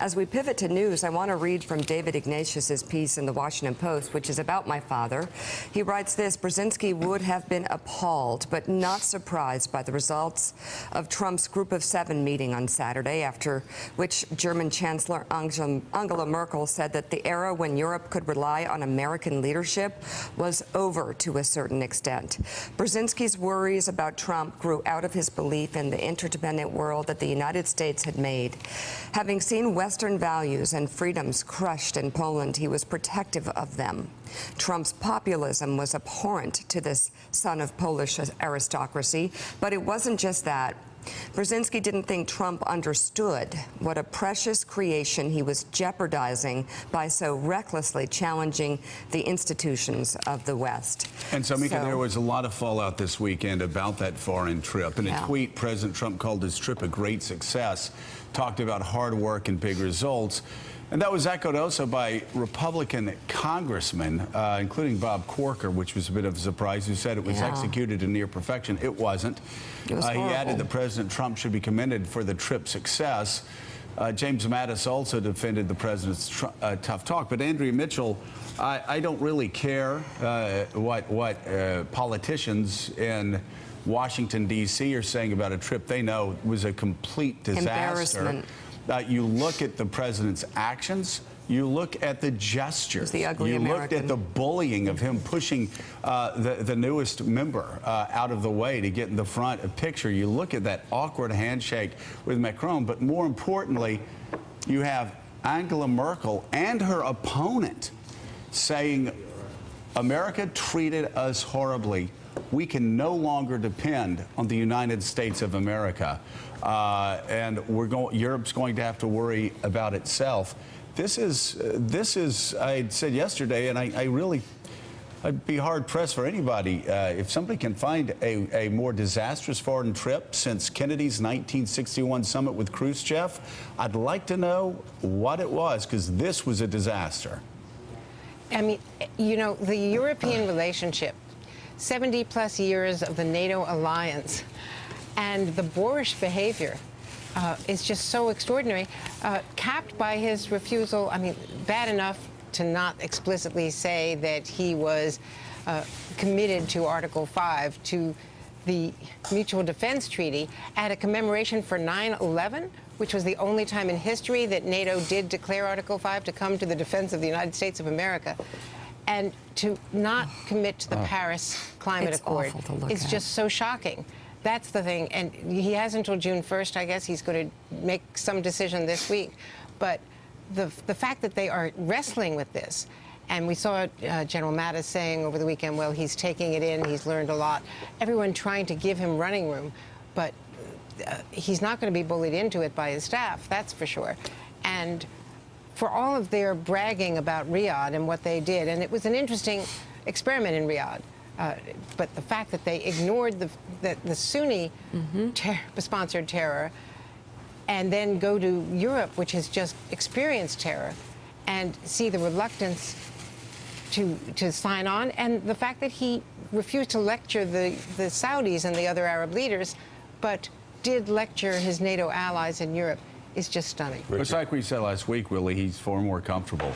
As we pivot to news, I want to read from David Ignatius's piece in the Washington Post, which is about my father. He writes this: Brzezinski would have been appalled, but not surprised by the results of Trump's Group of Seven meeting on Saturday, after which German Chancellor Angela Merkel said that the era when Europe could rely on American leadership was over to a certain extent. Brzezinski's worries about Trump grew out of his belief in the interdependent world that the United States had made. Having seen Western values and freedoms crushed in Poland, he was protective of them. Trump's populism was abhorrent to this son of Polish aristocracy, but it wasn't just that. Brzezinski didn't think Trump understood what a precious creation he was jeopardizing by so recklessly challenging the institutions of the West. And so, Mika, there was a lot of fallout this weekend about that foreign trip. In a tweet, President Trump called his trip a great success, talked about hard work and big results. And that was echoed also by Republican congressmen, including Bob Corker, which was a bit of a surprise, who said it was executed in near perfection. It wasn't. It was he added that President Trump should be commended for the trip's success. James Mattis also defended the president's tough talk. But Andrea Mitchell, I don't really care what politicians in Washington, D.C. are saying about a trip they know was a complete disaster. Embarrassment. You look at the president's actions, you look at the gesture, the ugly you American. looked at the bullying of him pushing the newest member out of the way to get in the front of picture. You look at that awkward handshake with Macron, but more importantly, you have Angela Merkel and her opponent saying, America treated us horribly. We can no longer depend on the United States of America. And Europe's going to have to worry about itself. This is, I said yesterday, and I'd be hard pressed for anybody if somebody can find a more disastrous foreign trip since Kennedy's 1961 summit with Khrushchev. I'd like to know what it was, because this was a disaster. I mean, you know, the European relationship, 70-plus years of the NATO alliance, and the boorish behavior is just so extraordinary, capped by his refusal. I mean, bad enough to not explicitly say that he was committed to Article 5, to the Mutual Defense Treaty, at a commemoration for 9/11, which was the only time in history that NATO did declare Article 5 to come to the defense of the United States of America. And to not commit to the Paris Climate Accord is just so shocking. That's the thing. And he has until June 1st, I guess. He's going to make some decision this week. But the fact that they are wrestling with this, and we saw General Mattis saying over the weekend, well, he's taking it in, he's learned a lot. Everyone trying to give him running room, but he's not going to be bullied into it by his staff, that's for sure. And for all of their bragging about Riyadh and what they did, and it was an interesting experiment in Riyadh, but the fact that they ignored the Sunni sponsored terror and then go to Europe, which has just experienced terror, and see the reluctance to sign on, and the fact that he refused to lecture the Saudis and the other Arab leaders, but did lecture his NATO allies in Europe, is just stunning. It's like we said last week, Willie, he's far more comfortable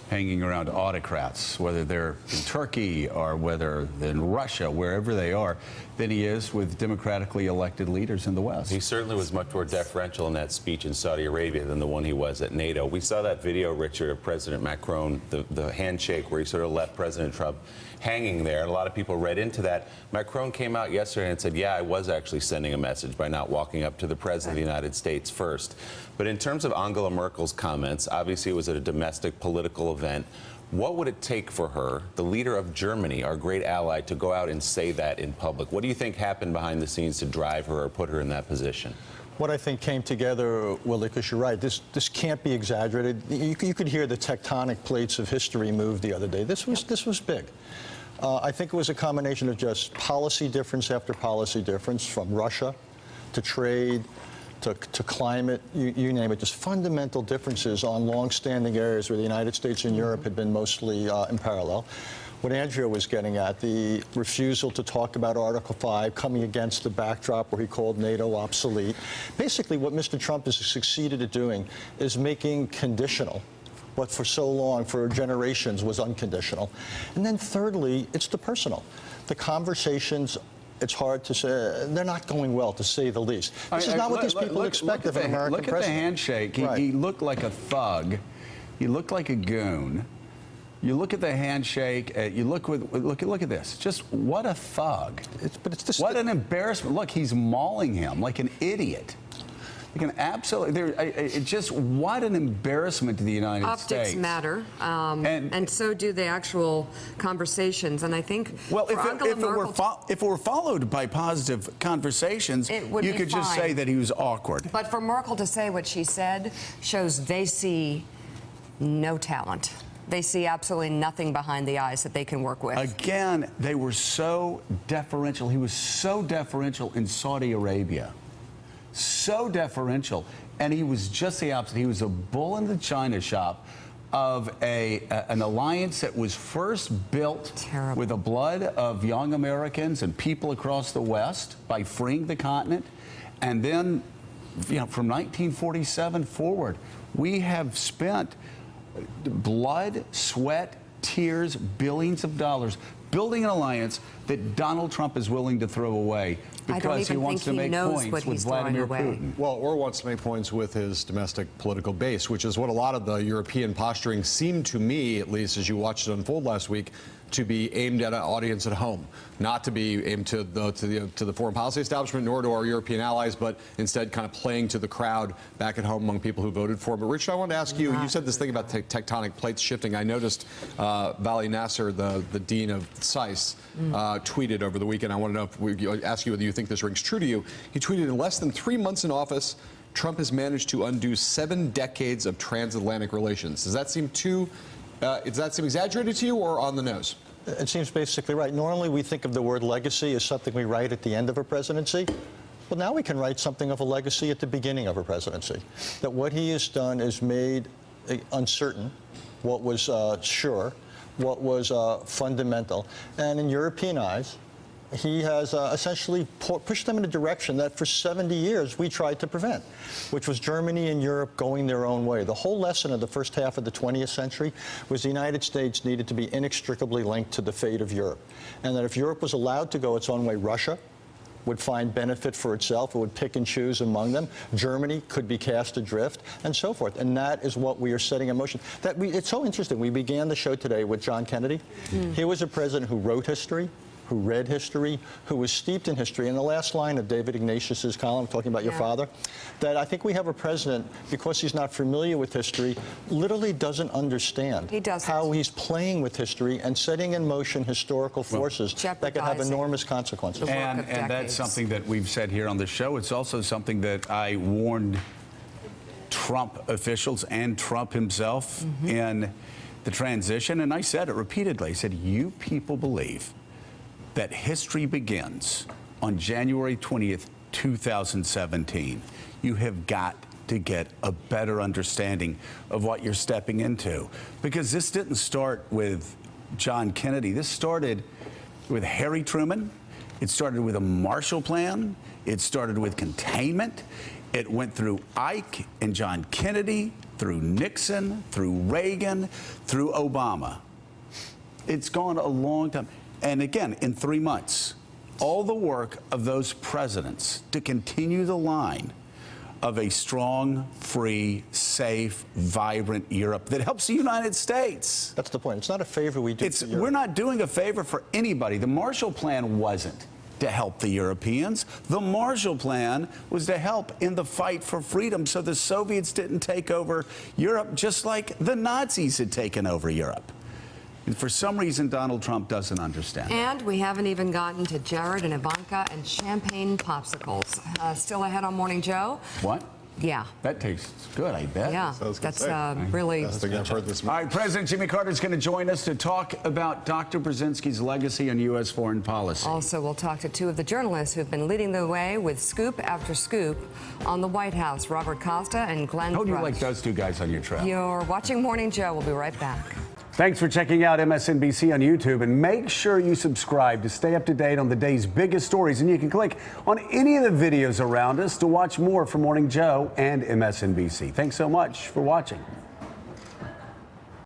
hanging around autocrats, whether they're in Turkey or whether they're in Russia, wherever they are, than he is with democratically elected leaders in the West. He certainly was much more deferential in that speech in Saudi Arabia than the one he was at NATO. We saw that video, Richard, of President Macron, the handshake where he sort of left President Trump hanging there. And a lot of people read into that. Macron came out yesterday and said, yeah, I was actually sending a message by not walking up to the President of the United States first. But in terms of Angela Merkel's comments, obviously it was at a domestic political event. What would it take for her, the leader of Germany, our great ally, to go out and say that in public? What do you think happened behind the scenes to drive her or put her in that position? What I think came together, Willie, because you're right, this can't be exaggerated. You could hear the tectonic plates of history move the other day. This was big. I think it was a combination of just policy difference after policy difference, from Russia to trade to climate, you name it, just fundamental differences on long-standing areas where the United States and Europe had been mostly in parallel. what Andrea was getting at, the refusal to talk about Article 5, coming against the backdrop where he called NATO obsolete. Basically, what Mr. Trump has succeeded at doing is making conditional what for so long, for generations, was unconditional. And then thirdly, it's the personal. The conversations, it's hard to say, they're not going well, to say the least. This is not what these people expect of an American president. Look at the handshake. He looked like a thug. He looked like a goon. You look at the handshake. Look at this. Just what a thug! What an embarrassment! Look, he's mauling him like an idiot. You can absolutely. Just what an embarrassment to the United States. Optics matter, and so do the actual conversations. And I think, well, if it were followed by positive conversations, you could just say that he was awkward. But for Merkel to say what she said shows they see no talent. They see absolutely nothing behind the eyes that they can work with. Again, they were so deferential. He was so deferential in Saudi Arabia. So deferential, and he was just the opposite. He was a bull in the china shop of an alliance that was first built with the blood of young Americans and people across the West by freeing the continent, and then, from 1947 forward, we have spent blood, sweat, tears, billions of dollars building an alliance that Donald Trump is willing to throw away because he wants to make points with Vladimir Putin. Well, or wants to make points with his domestic political base, which is what a lot of the European posturing seemed to me, at least as you watched it unfold last week, to be aimed at an audience at home, not to be aimed to the foreign policy establishment, nor to our European allies, but instead kind of playing to the crowd back at home among people who voted for him. But Richard, I wanted to ask you, you said this thing about tectonic plates shifting. I noticed Vali Nasser, the dean of SAIS, tweeted over the weekend. I want to know if we ask you whether you think this rings true to you. He tweeted, in less than 3 months in office, Trump has managed to undo 7 decades of transatlantic relations. Does that seem exaggerated to you or on the nose? It seems basically right. Normally we think of the word legacy as something we write at the end of a presidency. Well, now we can write something of a legacy at the beginning of a presidency. That what he has done is made uncertain what was sure, what was fundamental. And in European eyes, he has essentially pushed them in a direction that for 70 years we tried to prevent, which was Germany and Europe going their own way. The whole lesson of the first half of the 20th century was the United States needed to be inextricably linked to the fate of Europe. And that if Europe was allowed to go its own way, Russia would find benefit for itself. It would pick and choose among them. Germany could be cast adrift, and so forth. And that is what we are setting in motion. It's so interesting. We began the show today with John Kennedy. He was a president who wrote history, who read history, who was steeped in history. And the last line of David Ignatius's column, talking about your father, that I think we have a president, because he's not familiar with history, literally doesn't understand how he's playing with history and setting in motion historical forces that could have enormous consequences. And that's something that we've said here on the show. It's also something that I warned Trump officials and Trump himself in the transition, and I said it repeatedly. I said, you people believe that history begins on January 20th, 2017. You have got to get a better understanding of what you're stepping into. Because this didn't start with John Kennedy. This started with Harry Truman. It started with a Marshall Plan. It started with containment. It went through Ike and John Kennedy, through Nixon, through Reagan, through Obama. It's gone a long time. And again, in 3 months, all the work of those presidents to continue the line of a strong, free, safe, vibrant Europe that helps the United States. That's the point. It's not a favor we do to Europe. We're not doing a favor for anybody. The Marshall Plan wasn't to help the Europeans. The Marshall Plan was to help in the fight for freedom so the Soviets didn't take over Europe just like the Nazis had taken over Europe. And for some reason, Donald Trump doesn't understand. And we haven't even gotten to Jared and Ivanka and champagne popsicles. Still ahead on Morning Joe. What? Yeah. That tastes good, I bet. Yeah, that's really... I've heard this. All right, President Jimmy Carter is going to join us to talk about Dr. Brzezinski's legacy in U.S. foreign policy. Also, we'll talk to 2 of the journalists who've been leading the way with scoop after scoop on the White House, Robert Costa and Glenn How do you Thrush. like those 2 guys on your trail? You're watching Morning Joe. We'll be right back. Thanks for checking out MSNBC on YouTube, and make sure you subscribe to stay up to date on the day's biggest stories. And you can click on any of the videos around us to watch more from Morning Joe and MSNBC. Thanks so much for watching.